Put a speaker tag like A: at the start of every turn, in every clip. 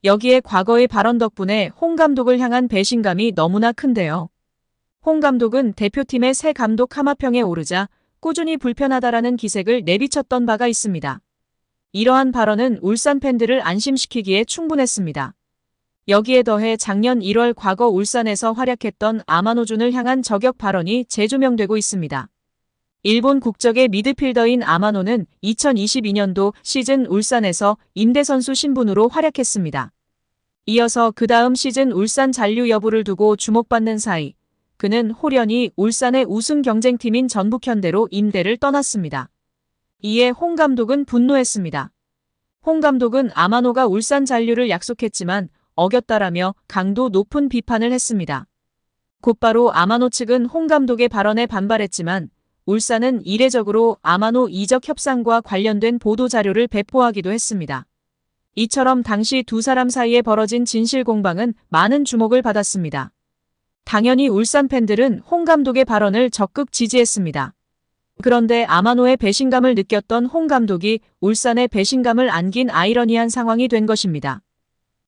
A: 여기에 과거의 발언 덕분에 홍 감독을 향한 배신감이 너무나 큰데요. 홍 감독은 대표팀의 새 감독 하마평에 오르자 꾸준히 불편하다라는 기색을 내비쳤던 바가 있습니다. 이러한 발언은 울산 팬들을 안심시키기에 충분했습니다. 여기에 더해 작년 1월 과거 울산에서 활약했던 아마노준을 향한 저격 발언이 재조명되고 있습니다. 일본 국적의 미드필더인 아마노는 2022년도 시즌 울산에서 임대선수 신분으로 활약했습니다. 이어서 그 다음 시즌 울산 잔류 여부를 두고 주목받는 사이 그는 홀연히 울산의 우승 경쟁팀인 전북현대로 임대를 떠났습니다. 이에 홍 감독은 분노했습니다. 홍 감독은 아마노가 울산 잔류를 약속했지만 어겼다라며 강도 높은 비판을 했습니다. 곧바로 아마노 측은 홍 감독의 발언에 반발했지만 울산은 이례적으로 아마노 이적 협상과 관련된 보도자료를 배포하기도 했습니다. 이처럼 당시 두 사람 사이에 벌어진 진실 공방은 많은 주목을 받았습니다. 당연히 울산 팬들은 홍 감독의 발언을 적극 지지했습니다. 그런데 아마노의 배신감을 느꼈던 홍 감독이 울산의 배신감을 안긴 아이러니한 상황이 된 것입니다.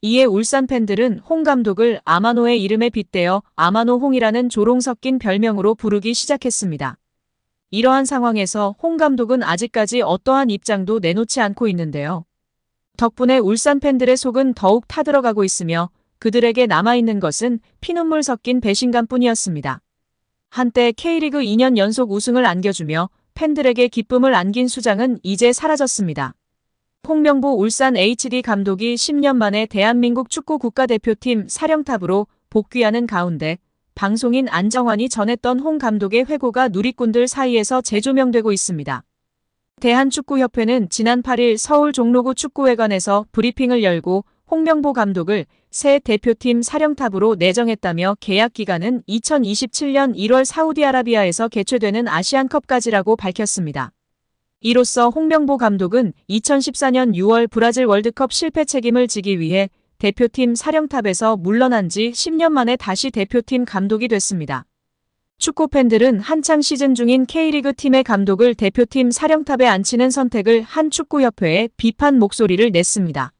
A: 이에 울산 팬들은 홍 감독을 아마노의 이름에 빗대어 아마노홍이라는 조롱 섞인 별명으로 부르기 시작했습니다. 이러한 상황에서 홍 감독은 아직까지 어떠한 입장도 내놓지 않고 있는데요. 덕분에 울산 팬들의 속은 더욱 타들어가고 있으며 그들에게 남아있는 것은 피눈물 섞인 배신감뿐이었습니다. 한때 K리그 2년 연속 우승을 안겨주며 팬들에게 기쁨을 안긴 수장은 이제 사라졌습니다. 홍명보 울산 HD 감독이 10년 만에 대한민국 축구 국가대표팀 사령탑으로 복귀하는 가운데 방송인 안정환이 전했던 홍 감독의 회고가 누리꾼들 사이에서 재조명되고 있습니다. 대한축구협회는 지난 8일 서울 종로구 축구회관에서 브리핑을 열고 홍명보 감독을 새 대표팀 사령탑으로 내정했다며 계약 기간은 2027년 1월 사우디아라비아에서 개최되는 아시안컵까지라고 밝혔습니다. 이로써 홍명보 감독은 2014년 6월 브라질 월드컵 실패 책임을 지기 위해 대표팀 사령탑에서 물러난 지 10년 만에 다시 대표팀 감독이 됐습니다. 축구 팬들은 한창 시즌 중인 K리그 팀의 감독을 대표팀 사령탑에 앉히는 선택을 한 축구협회에 비판 목소리를 냈습니다.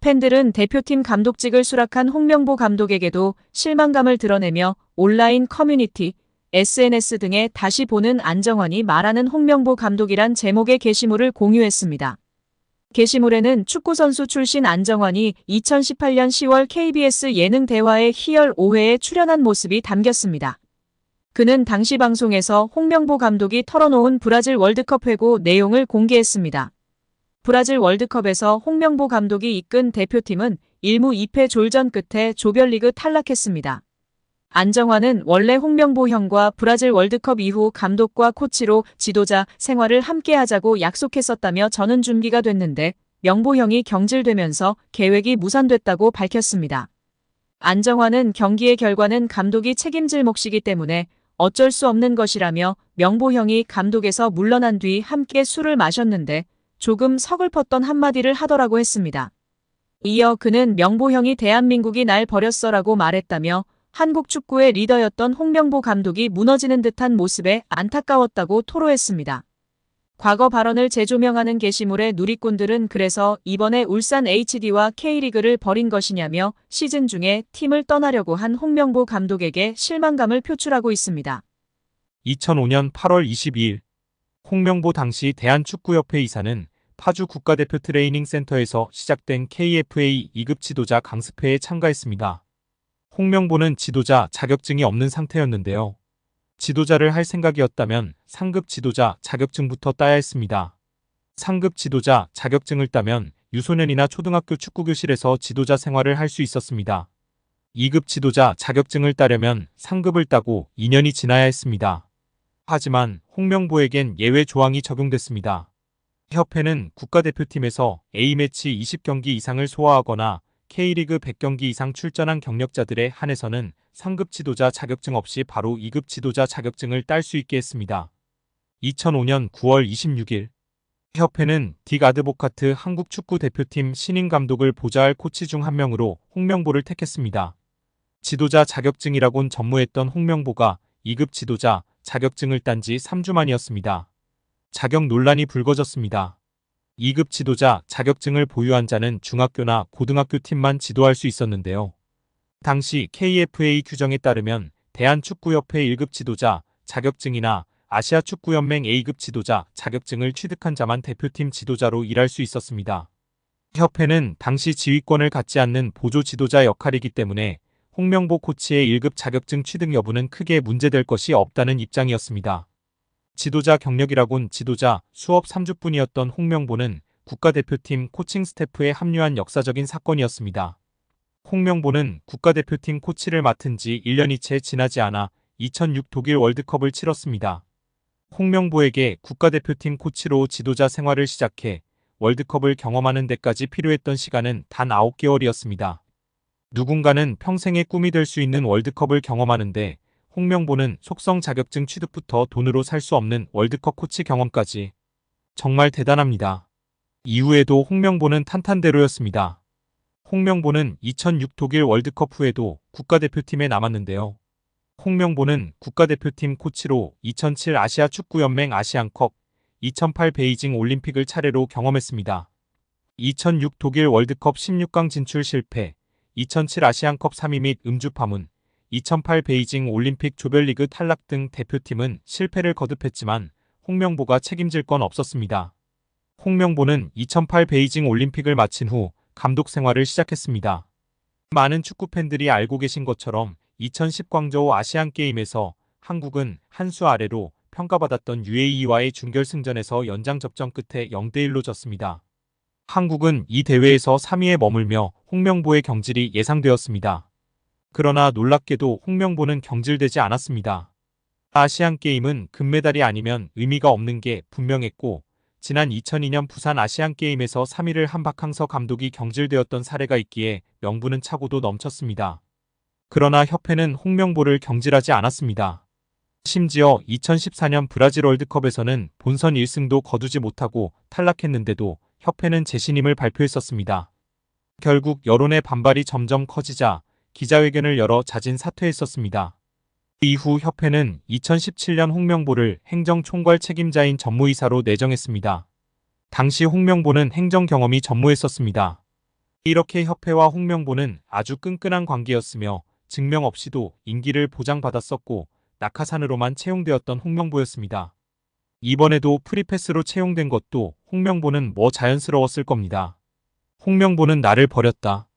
A: 팬들은 대표팀 감독직을 수락한 홍명보 감독에게도 실망감을 드러내며 온라인 커뮤니티, SNS 등에 다시 보는 안정환이 말하는 홍명보 감독이란 제목의 게시물을 공유했습니다. 게시물에는 축구선수 출신 안정환이 2018년 10월 KBS 예능 대화의 희열 5회에 출연한 모습이 담겼습니다. 그는 당시 방송에서 홍명보 감독이 털어놓은 브라질 월드컵 회고 내용을 공개했습니다. 브라질 월드컵에서 홍명보 감독이 이끈 대표팀은 1무 2패 졸전 끝에 조별리그 탈락했습니다. 안정환은 원래 홍명보 형과 브라질 월드컵 이후 감독과 코치로 지도자 생활을 함께 하자고 약속했었다며 저는 준비가 됐는데 명보 형이 경질되면서 계획이 무산됐다고 밝혔습니다. 안정환은 경기의 결과는 감독이 책임질 몫이기 때문에 어쩔 수 없는 것이라며 명보 형이 감독에서 물러난 뒤 함께 술을 마셨는데 조금 서글펐던 한마디를 하더라고 했습니다. 이어 그는 명보 형이 대한민국이 날 버렸어라고 말했다며 한국 축구의 리더였던 홍명보 감독이 무너지는 듯한 모습에 안타까웠다고 토로했습니다. 과거 발언을 재조명하는 게시물에 누리꾼들은 그래서 이번에 울산 HD와 K리그를 버린 것이냐며 시즌 중에 팀을 떠나려고 한 홍명보 감독에게 실망감을 표출하고 있습니다.
B: 2005년 8월 22일 홍명보 당시 대한축구협회 이사는 파주 국가대표 트레이닝 센터에서 시작된 KFA 2급 지도자 강습회에 참가했습니다. 홍명보는 지도자 자격증이 없는 상태였는데요. 지도자를 할 생각이었다면 상급 지도자 자격증부터 따야 했습니다. 상급 지도자 자격증을 따면 유소년이나 초등학교 축구교실에서 지도자 생활을 할 수 있었습니다. 2급 지도자 자격증을 따려면 상급을 따고 2년이 지나야 했습니다. 하지만 홍명보에겐 예외 조항이 적용됐습니다. 협회는 국가대표팀에서 A매치 20경기 이상을 소화하거나 K리그 100경기 이상 출전한 경력자들에 한해서는 상급 지도자 자격증 없이 바로 2급 지도자 자격증을 딸 수 있게 했습니다. 2005년 9월 26일 협회는 딕 아드보카트 한국 축구 대표팀 신인 감독을 보좌할 코치 중 한 명으로 홍명보를 택했습니다. 지도자 자격증이라곤 전무했던 홍명보가 2급 지도자 자격증을 딴 지 3주 만이었습니다. 자격 논란이 불거졌습니다. 2급 지도자 자격증을 보유한 자는 중학교나 고등학교 팀만 지도할 수 있었는데요. 당시 KFA 규정에 따르면 대한축구협회 1급 지도자 자격증이나 아시아축구연맹 A급 지도자 자격증을 취득한 자만 대표팀 지도자로 일할 수 있었습니다. 협회는 당시 지휘권을 갖지 않는 보조 지도자 역할이기 때문에 홍명보 코치의 1급 자격증 취득 여부는 크게 문제될 것이 없다는 입장이었습니다. 지도자 경력이라곤 지도자 수업 3주뿐이었던 홍명보는 국가대표팀 코칭 스태프에 합류한 역사적인 사건이었습니다. 홍명보는 국가대표팀 코치를 맡은 지 1년이 채 지나지 않아 2006 독일 월드컵을 치렀습니다. 홍명보에게 국가대표팀 코치로 지도자 생활을 시작해 월드컵을 경험하는 데까지 필요했던 시간은 단 9개월이었습니다. 누군가는 평생의 꿈이 될 수 있는 월드컵을 경험하는데 홍명보는 속성 자격증 취득부터 돈으로 살 수 없는 월드컵 코치 경험까지. 정말 대단합니다. 이후에도 홍명보는 탄탄대로였습니다. 홍명보는 2006 독일 월드컵 후에도 국가대표팀에 남았는데요. 홍명보는 국가대표팀 코치로 2007 아시아축구연맹 아시안컵, 2008 베이징 올림픽을 차례로 경험했습니다. 2006 독일 월드컵 16강 진출 실패, 2007 아시안컵 3위 및 음주 파문, 2008 베이징 올림픽 조별리그 탈락 등 대표팀은 실패를 거듭했지만 홍명보가 책임질 건 없었습니다. 홍명보는 2008 베이징 올림픽을 마친 후 감독 생활을 시작했습니다. 많은 축구 팬들이 알고 계신 것처럼 2010 광저우 아시안게임에서 한국은 한 수 아래로 평가받았던 UAE와의 준결승전에서 연장 접전 끝에 0대1로 졌습니다. 한국은 이 대회에서 3위에 머물며 홍명보의 경질이 예상되었습니다. 그러나 놀랍게도 홍명보는 경질되지 않았습니다. 아시안게임은 금메달이 아니면 의미가 없는 게 분명했고 지난 2002년 부산 아시안게임에서 3위를 한 박항서 감독이 경질되었던 사례가 있기에 명분은 차고도 넘쳤습니다. 그러나 협회는 홍명보를 경질하지 않았습니다. 심지어 2014년 브라질 월드컵에서는 본선 1승도 거두지 못하고 탈락했는데도 협회는 재신임을 발표했었습니다. 결국 여론의 반발이 점점 커지자 기자회견을 열어 자진 사퇴했었습니다. 이후 협회는 2017년 홍명보를 행정총괄 책임자인 전무이사로 내정했습니다. 당시 홍명보는 행정 경험이 전무했었습니다. 이렇게 협회와 홍명보는 아주 끈끈한 관계였으며 증명 없이도 임기를 보장받았었고 낙하산으로만 채용되었던 홍명보였습니다. 이번에도 프리패스로 채용된 것도 홍명보는 뭐 자연스러웠을 겁니다. 홍명보는 나를 버렸다.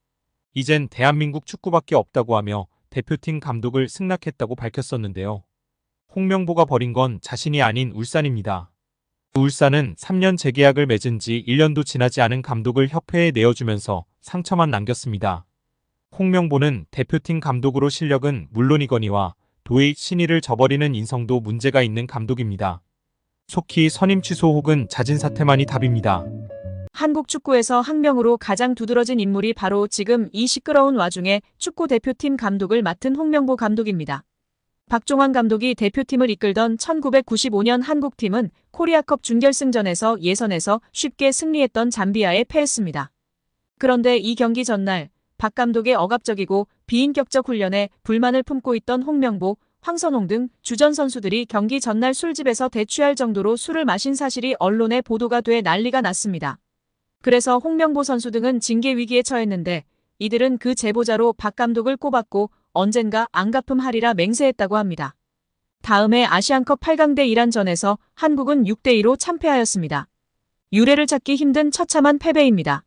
B: 이젠 대한민국 축구밖에 없다고 하며 대표팀 감독을 승낙했다고 밝혔었는데요. 홍명보가 버린 건 자신이 아닌 울산입니다. 울산은 3년 재계약을 맺은 지 1년도 지나지 않은 감독을 협회에 내어주면서 상처만 남겼습니다. 홍명보는 대표팀 감독으로 실력은 물론이거니와 도의 신의를 저버리는 인성도 문제가 있는 감독입니다. 속히 선임 취소 혹은 자진 사퇴만이 답입니다.
A: 한국 축구에서 학명으로 가장 두드러진 인물이 바로 지금 이 시끄러운 와중에 축구 대표팀 감독을 맡은 홍명보 감독입니다. 박종환 감독이 대표팀을 이끌던 1995년 한국팀은 코리아컵 준결승전에서 예선에서 쉽게 승리했던 잠비아에 패했습니다. 그런데 이 경기 전날 박 감독의 억압적이고 비인격적 훈련에 불만을 품고 있던 홍명보, 황선홍 등 주전 선수들이 경기 전날 술집에서 대취할 정도로 술을 마신 사실이 언론에 보도가 돼 난리가 났습니다. 그래서 홍명보 선수 등은 징계 위기에 처했는데 이들은 그 제보자로 박 감독을 꼽았고 언젠가 안 갚음하리라 맹세했다고 합니다. 다음해 아시안컵 8강대 이란전에서 한국은 6대2로 참패하였습니다. 유례를 찾기 힘든 처참한 패배입니다.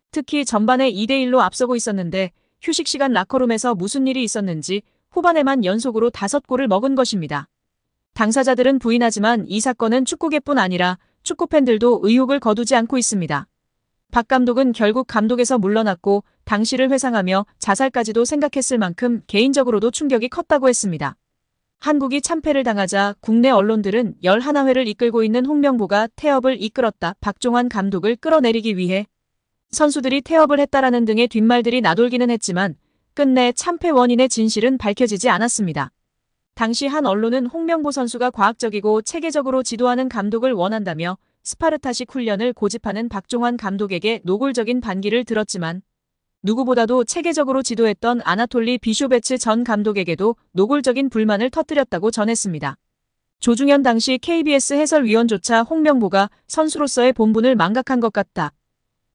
A: 특히 전반에 2대1로 앞서고 있었는데 휴식 시간 라커룸에서 무슨 일이 있었는지 후반에만 연속으로 5골을 먹은 것입니다. 당사자들은 부인하지만 이 사건은 축구계뿐 아니라 축구팬들도 의혹을 거두지 않고 있습니다. 박 감독은 결국 감독에서 물러났고 당시를 회상하며 자살까지도 생각했을 만큼 개인적으로도 충격이 컸다고 했습니다. 한국이 참패를 당하자 국내 언론들은 11회를 이끌고 있는 홍명보가 태업을 이끌었다. 박종환 감독을 끌어내리기 위해 선수들이 태업을 했다라는 등의 뒷말들이 나돌기는 했지만 끝내 참패 원인의 진실은 밝혀지지 않았습니다. 당시 한 언론은 홍명보 선수가 과학적이고 체계적으로 지도하는 감독을 원한다며 스파르타식 훈련을 고집하는 박종환 감독에게 노골적인 반기를 들었지만 누구보다도 체계적으로 지도했던 아나톨리 비쇼베츠 전 감독에게도 노골적인 불만을 터뜨렸다고 전했습니다. 조중현 당시 KBS 해설위원조차 홍명보가 선수로서의 본분을 망각한 것 같다.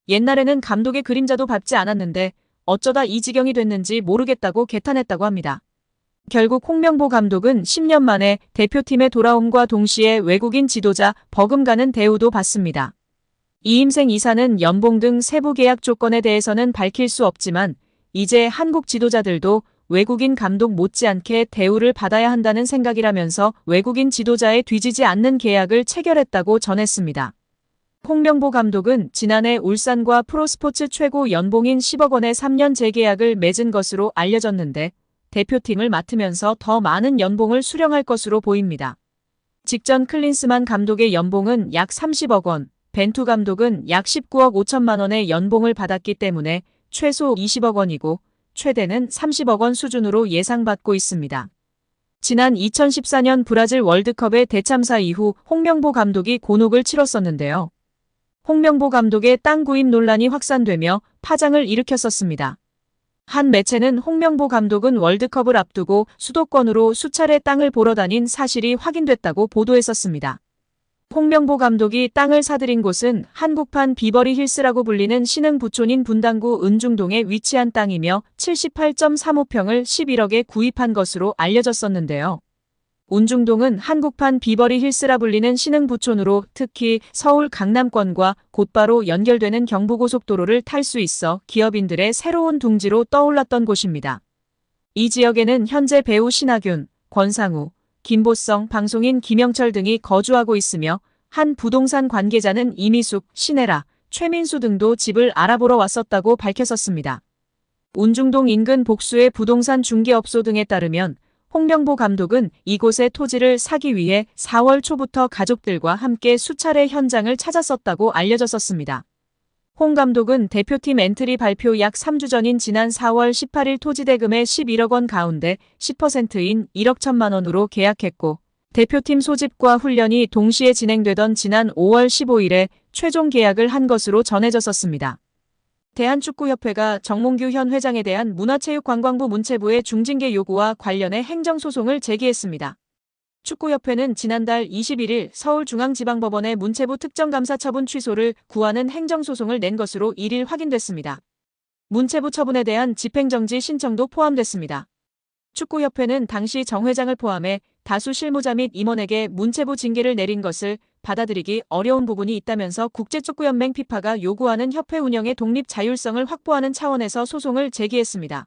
A: 옛날에는 감독의 그림자도 밟지 않았는데 어쩌다 이 지경이 됐는지 모르겠다고 개탄했다고 합니다. 결국 홍명보 감독은 10년 만에 대표팀에 돌아옴과 동시에 외국인 지도자 버금가는 대우도 받습니다. 이임생 이사는 연봉 등 세부 계약 조건에 대해서는 밝힐 수 없지만 이제 한국 지도자들도 외국인 감독 못지않게 대우를 받아야 한다는 생각이라면서 외국인 지도자에 뒤지지 않는 계약을 체결했다고 전했습니다. 홍명보 감독은 지난해 울산과 프로스포츠 최고 연봉인 10억 원의 3년 재계약을 맺은 것으로 알려졌는데 대표팀을 맡으면서 더 많은 연봉을 수령할 것으로 보입니다. 직전 클린스만 감독의 연봉은 약 30억 원, 벤투 감독은 약 19억 5천만 원의 연봉을 받았기 때문에 최소 20억 원이고 최대는 30억 원 수준으로 예상받고 있습니다. 지난 2014년 브라질 월드컵의 대참사 이후 홍명보 감독이 곤혹을 치렀었는데요. 홍명보 감독의 땅 구입 논란이 확산되며 파장을 일으켰었습니다. 한 매체는 홍명보 감독은 월드컵을 앞두고 수도권으로 수차례 땅을 보러 다닌 사실이 확인됐다고 보도했었습니다. 홍명보 감독이 땅을 사들인 곳은 한국판 비버리 힐스라고 불리는 신흥 부촌인 분당구 은중동에 위치한 땅이며 78.35평을 11억에 구입한 것으로 알려졌었는데요. 은중동은 한국판 비버리 힐스라 불리는 신흥 부촌으로 특히 서울 강남권과 곧바로 연결되는 경부고속도로를 탈 수 있어 기업인들의 새로운 둥지로 떠올랐던 곳입니다. 이 지역에는 현재 배우 신하균, 권상우, 김보성, 방송인 김영철 등이 거주하고 있으며 한 부동산 관계자는 이미숙, 신혜라, 최민수 등도 집을 알아보러 왔었다고 밝혔었습니다. 은중동 인근 복수의 부동산 중개업소 등에 따르면 홍명보 감독은 이곳의 토지를 사기 위해 4월 초부터 가족들과 함께 수차례 현장을 찾았었다고 알려졌었습니다. 홍 감독은 대표팀 엔트리 발표 약 3주 전인 지난 4월 18일 토지 대금의 11억 원 가운데 10%인 1억 1천만 원으로 계약했고 대표팀 소집과 훈련이 동시에 진행되던 지난 5월 15일에 최종 계약을 한 것으로 전해졌었습니다. 대한축구협회가 정몽규 현 회장에 대한 문화체육관광부 문체부의 중징계 요구와 관련해 행정소송을 제기했습니다. 축구협회는 지난달 21일 서울중앙지방법원에 문체부 특정감사 처분 취소를 구하는 행정소송을 낸 것으로 1일 확인됐습니다. 문체부 처분에 대한 집행정지 신청도 포함됐습니다. 축구협회는 당시 정 회장을 포함해 다수 실무자 및 임원에게 문체부 징계를 내린 것을 받아들이기 어려운 부분이 있다면서 국제축구연맹 피파가 요구하는 협회 운영의 독립 자율성을 확보하는 차원에서 소송을 제기했습니다.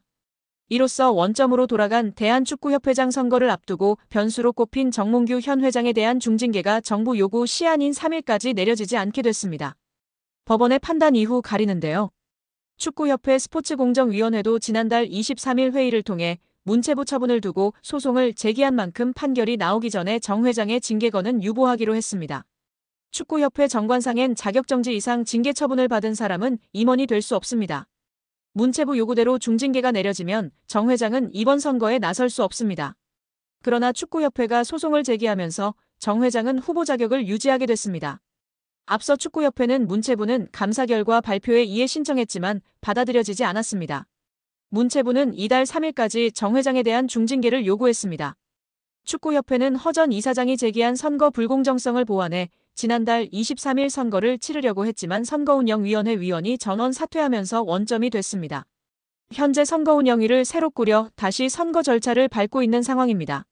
A: 이로써 원점으로 돌아간 대한축구협회장 선거를 앞두고 변수로 꼽힌 정몽규 현 회장에 대한 중징계가 정부 요구 시한인 3일까지 내려지지 않게 됐습니다. 법원의 판단 이후 가리는데요. 축구협회 스포츠공정위원회도 지난달 23일 회의를 통해 문체부 처분을 두고 소송을 제기한 만큼 판결이 나오기 전에 정 회장의 징계건은 유보하기로 했습니다. 축구협회 정관상엔 자격정지 이상 징계 처분을 받은 사람은 임원이 될 수 없습니다. 문체부 요구대로 중징계가 내려지면 정 회장은 이번 선거에 나설 수 없습니다. 그러나 축구협회가 소송을 제기하면서 정 회장은 후보 자격을 유지하게 됐습니다. 앞서 축구협회는 문체부는 감사 결과 발표에 이의 신청했지만 받아들여지지 않았습니다. 문체부는 이달 3일까지 정 회장에 대한 중징계를 요구했습니다. 축구협회는 허전 이사장이 제기한 선거 불공정성을 보완해 지난달 23일 선거를 치르려고 했지만 선거운영위원회 위원이 전원 사퇴하면서 원점이 됐습니다. 현재 선거운영위를 새로 꾸려 다시 선거 절차를 밟고 있는 상황입니다.